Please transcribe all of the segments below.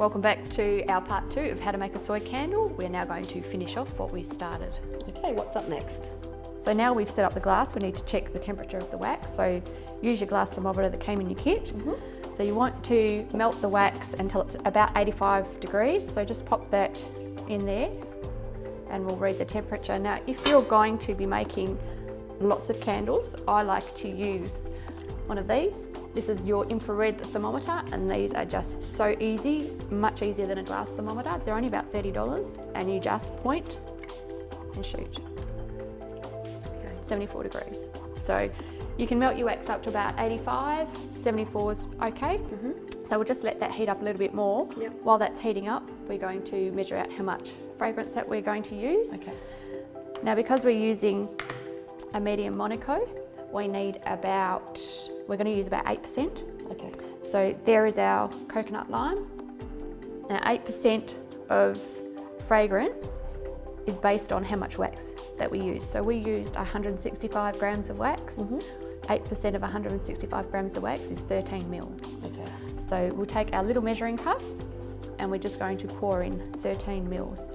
Welcome back to our part 2 of how to make a soy candle. We're now going to finish off what we started. Okay, what's up next? So now we've set up the glass, we need to check the temperature of the wax. So use your glass thermometer that came in your kit. So you want to melt the wax until it's about 85 degrees. So just pop that in there and we'll read the temperature. Now, if you're going to be making lots of candles, I like to use one of these. This is your infrared thermometer, and these are just so easy, much easier than a glass thermometer. They're only about $30, and you just point and shoot. Okay. 74 degrees. So you can melt your wax up to about 85, 74 is okay. So we'll just let that heat up a little bit more. While that's heating up, we're going to measure out how much fragrance that we're going to use. Okay. Now, because we're using a medium Monaco, we need about, we're going to use about 8%. Okay. So there is our coconut lime. Now 8% of fragrance is based on how much wax that we use. So we used 165 grams of wax. 8% of 165 grams of wax is 13 mils. Okay. So we'll take our little measuring cup and we're just going to pour in 13 mils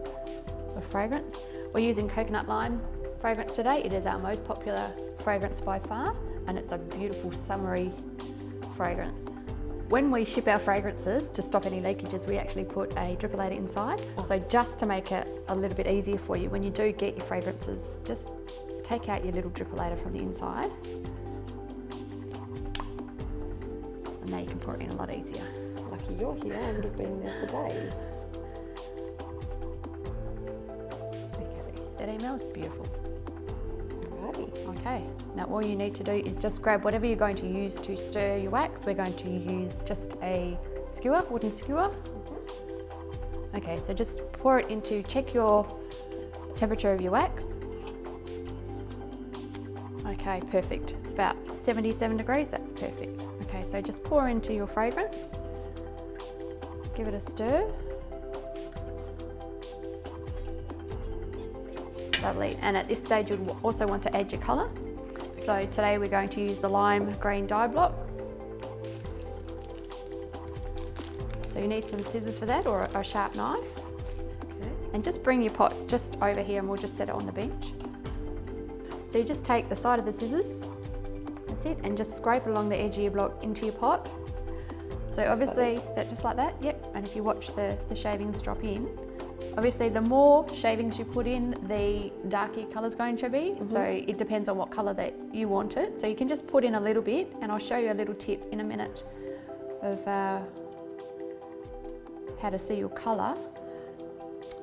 of fragrance. We're using coconut lime fragrance today. It is our most popular fragrance by far, and it's a beautiful summery fragrance. When we ship our fragrances, to stop any leakages, we actually put a drippolator inside. So just to make it a little bit easier for you, when you do get your fragrances, just take out your little drippolator from the inside. And now you can pour it in a lot easier. Lucky you're here, I would have been there for days. Okay. That email is beautiful. Alrighty. Okay, now all you need to do is just grab whatever you're going to use to stir your wax. We're going to use just a skewer, wooden skewer. Okay, so just pour it into, check your temperature of your wax. Okay, perfect. It's about 77 degrees, that's perfect. Okay, so just pour into your fragrance. Give it a stir. Lovely, and at this stage you'd also want to add your colour. So today we're going to use the lime green dye block. So you need some scissors for that, or a sharp knife. Okay. And just bring your pot just over here and we'll just set it on the bench. So you just take the side of the scissors, that's it, and just scrape along the edge of your block into your pot. So obviously, just like that, yep. And if you watch the shavings drop in, obviously the more shavings you put in, the darker your colour's going to be. So it depends on what colour that you want it. So you can just put in a little bit, and I'll show you a little tip in a minute of how to see your colour.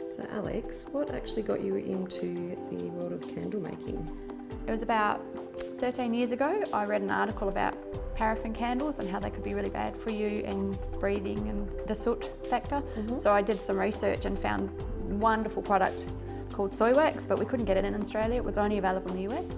So Alex, what actually got you into the world of candle making? It was about 13 years ago. I read an article about paraffin candles and how they could be really bad for you and breathing and the soot factor. So I did some research and found a wonderful product called soy wax, but we couldn't get it in Australia. It was only available in the US.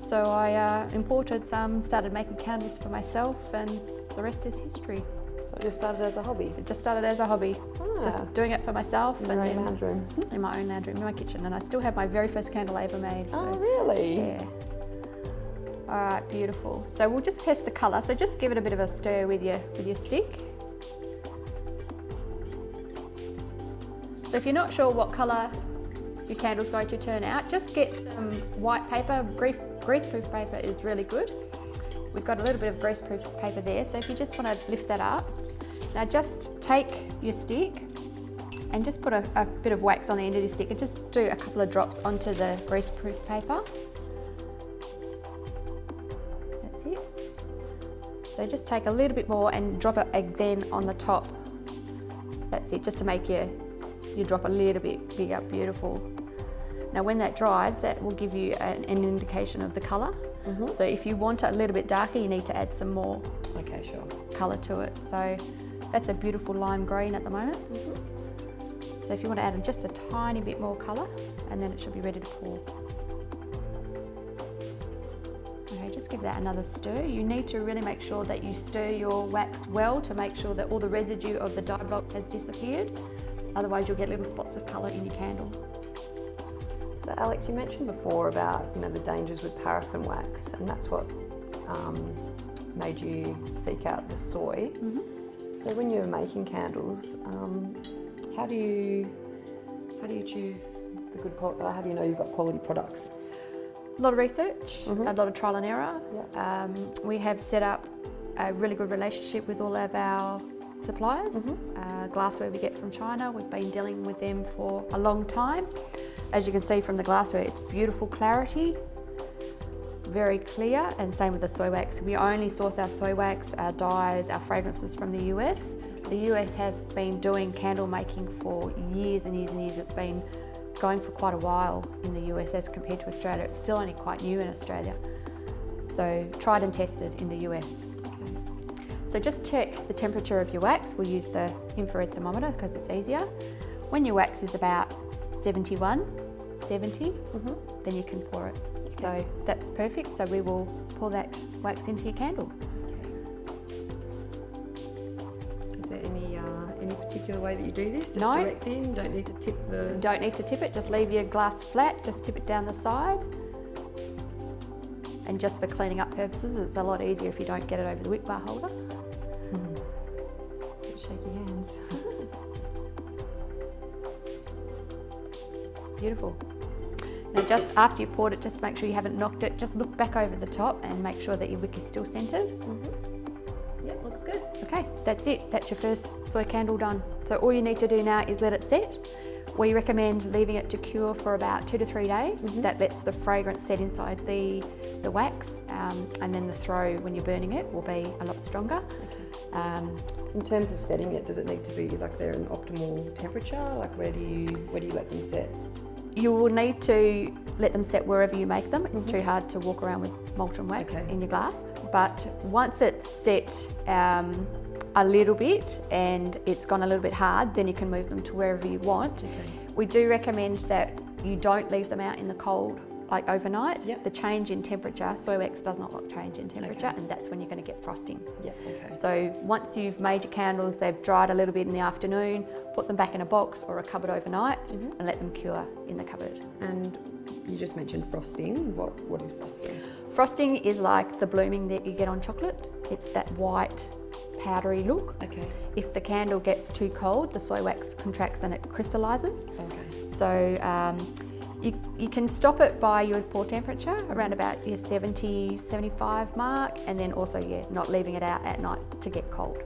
So I imported some, started making candles for myself, and the rest is history. So it just started as a hobby? It just started as a hobby. Just doing it for myself. In your own lounge room? In my own lounge room, in my kitchen. And I still have my very first candle I ever made. So, oh, really? Yeah. All right, beautiful. So we'll just test the colour. So just give it a bit of a stir with your stick. So if you're not sure what colour your candle's going to turn out, just get some white paper. Greaseproof paper is really good. We've got a little bit of greaseproof paper there. So if you just want to lift that up, now just take your stick and just put a bit of wax on the end of your stick and just do a couple of drops onto the greaseproof paper. So just take a little bit more and drop it again on the top. That's it, just to make your drop a little bit bigger. Beautiful. Now when that dries, that will give you an indication of the colour. So if you want it a little bit darker, you need to add some more colour to it. So that's a beautiful lime green at the moment. So if you want to add just a tiny bit more colour, and then it should be ready to pour. Okay, just give that another stir. You need to really make sure that you stir your wax well to make sure that all the residue of the dye block has disappeared. Otherwise you'll get little spots of colour in your candle. So Alex, you mentioned before about the dangers with paraffin wax, and that's what made you seek out the soy. So when you're making candles, how do you choose the good quality? How do you know you've got quality products? A lot of research, a lot of trial and error. Yeah. We have set up a really good relationship with all of our suppliers. Glassware we get from China, we've been dealing with them for a long time. As you can see from the glassware, it's beautiful clarity, very clear, and same with the soy wax. We only source our soy wax, our dyes, our fragrances from the US. The US have been doing candle making for years and years and years. It's been going for quite a while in the US as compared to Australia. It's still only quite new in Australia. So tried and tested in the US. So just check the temperature of your wax. We'll use the infrared thermometer because it's easier. When your wax is about 71, 70, then you can pour it. So that's perfect. So we will pour that wax into your candle. Is there any particular way that you do this? Just No. direct in, don't need to tip the... Don't need to tip it, just leave your glass flat, just tip it down the side. And just for cleaning up purposes, it's a lot easier if you don't get it over the wick bar holder. Shaky hands. Beautiful. Now just after you've poured it, just make sure you haven't knocked it, just look back over the top and make sure that your wick is still centered. Yep, looks good. Okay, that's it. That's your first soy candle done. So all you need to do now is let it set. We recommend leaving it to cure for about 2 to 3 days. That lets the fragrance set inside the wax, and then the throw when you're burning it will be a lot stronger. In terms of setting it, does it need to be, is like there an optimal temperature? Like where do you let them set? You will need to let them set wherever you make them. It's too hard to walk around with molten wax in your glass. But once it's set a little bit and it's gone a little bit hard, then you can move them to wherever you want. We do recommend that you don't leave them out in the cold like overnight. The change in temperature, soy wax does not like change in temperature, and that's when you're going to get frosting. So once you've made your candles, they've dried a little bit in the afternoon, put them back in a box or a cupboard overnight and let them cure in the cupboard. And you just mentioned frosting. What is frosting? Frosting is like the blooming that you get on chocolate. It's that white powdery look. If the candle gets too cold, the soy wax contracts and it crystallizes. So you can stop it by your pour temperature around about your 70, 75 mark, and then also not leaving it out at night to get cold.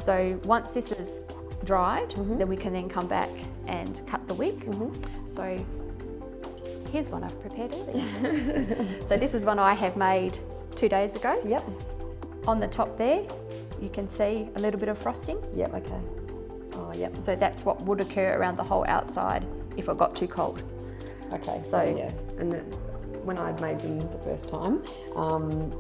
So once this is dried, then we can then come back and cut the wick. So here's one I've prepared earlier. So this is one I have made 2 days ago. On the top there, you can see a little bit of frosting. So that's what would occur around the whole outside if it got too cold. And then when I'd made them the first time,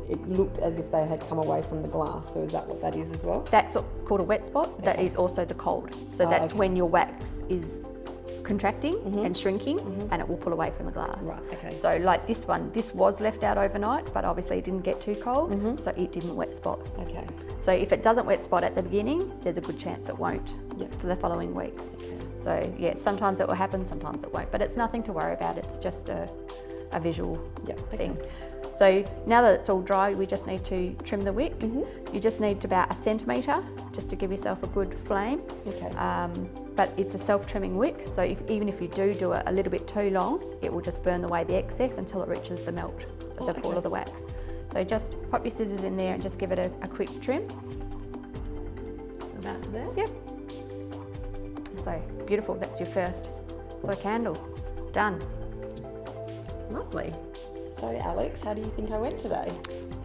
it looked as if they had come away from the glass. So is that what that is as well? That's called a wet spot. That is also the cold. So that's when your wax is contracting and shrinking, and it will pull away from the glass. So like this one, this was left out overnight, but obviously it didn't get too cold, so it didn't wet spot. So if it doesn't wet spot at the beginning, there's a good chance it won't for the following weeks. So sometimes it will happen, sometimes it won't, but it's nothing to worry about. It's just a visual thing. So now that it's all dry, we just need to trim the wick. You just need about 1 centimetre just to give yourself a good flame. But it's a self-trimming wick, so even if you do it a little bit too long, it will just burn away the excess until it reaches the melt of the pool of the wax. So just pop your scissors in there and just give it a quick trim. About there? Yep. So beautiful, that's your first soy candle. Done. Lovely. So Alex, how do you think I went today?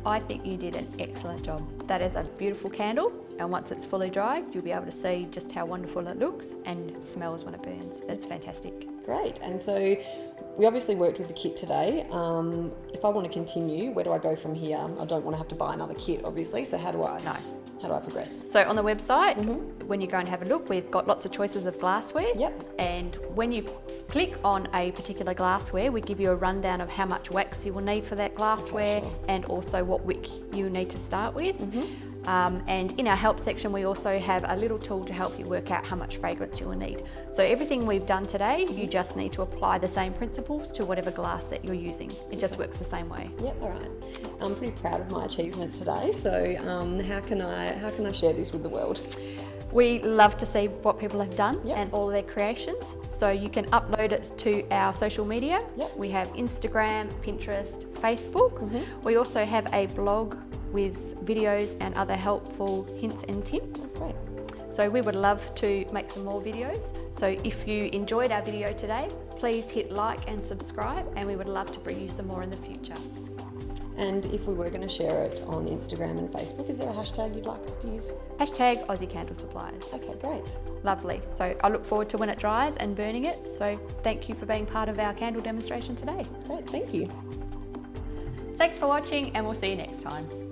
I think you did an excellent job. That is a beautiful candle, and once it's fully dried, you'll be able to see just how wonderful it looks and smells when it burns. That's fantastic. Great. And so we obviously worked with the kit today. If I want to continue, where do I go from here? I don't want to have to buy another kit, obviously. So how do I progress? So on the website, when you go and have a look, we've got lots of choices of glassware. And when you click on a particular glassware, we give you a rundown of how much wax you will need for that glassware, Okay, sure. and also what wick you need to start with. And in our help section, we also have a little tool to help you work out how much fragrance you will need. So everything we've done today, you just need to apply the same principles to whatever glass that you're using. It just works the same way. Yep, all right. I'm pretty proud of my achievement today. So how can I share this with the world? We love to see what people have done Yep. and all of their creations. So you can upload it to our social media. Yep. We have Instagram, Pinterest, Facebook. We also have a blog with videos and other helpful hints and tips. Great. So we would love to make some more videos. So if you enjoyed our video today, please hit like and subscribe, and we would love to bring you some more in the future. And if we were going to share it on Instagram and Facebook, is there a hashtag you'd like us to use? Hashtag Aussie Candle Supplies. Okay, great. Lovely. So I look forward to when it dries and burning it. So thank you for being part of our candle demonstration today. Great, thank you. Thanks for watching, and we'll see you next time.